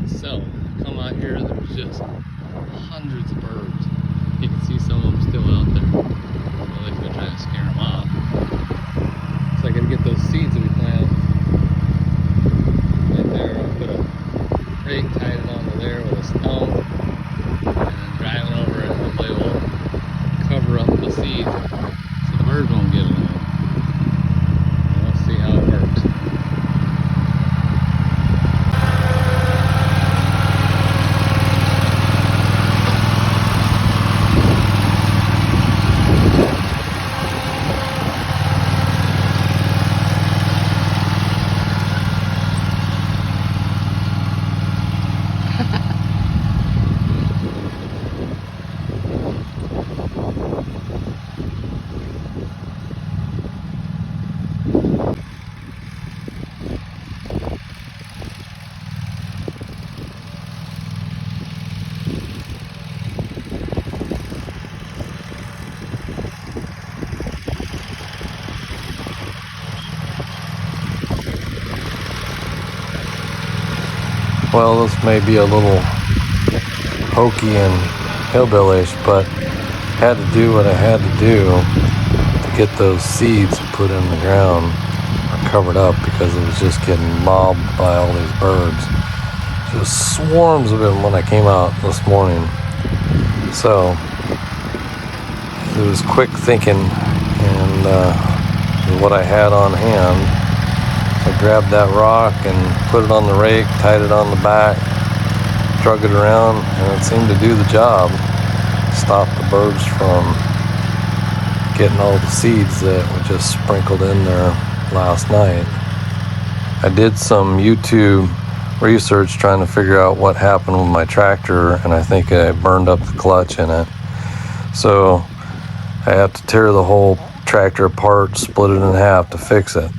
So, come out here, there's just hundreds of birds. You can see some of them still out there. Well, they've been trying to scare them off. So I gotta get those seeds that we planted right there. I'll put a rake, tied it onto there with a stone, and then driving over it, hopefully we'll cover up the seeds so the birds won't get them. And we'll see how it works. Well, this may be a little hokey and hillbillish, but had to do what I had to do to get those seeds put in the ground or covered up, because it was just getting mobbed by all these birds. Just swarms of them when I came out this morning. So it was quick thinking and what I had on hand. I grabbed that rock and put it on the rake, tied it on the back, drug it around, and it seemed to do the job. Stop the birds from getting all the seeds that were just sprinkled in there last night. I did some YouTube research trying to figure out what happened with my tractor, and I think I burned up the clutch in it. So I had to tear the whole tractor apart, split it in half to fix it.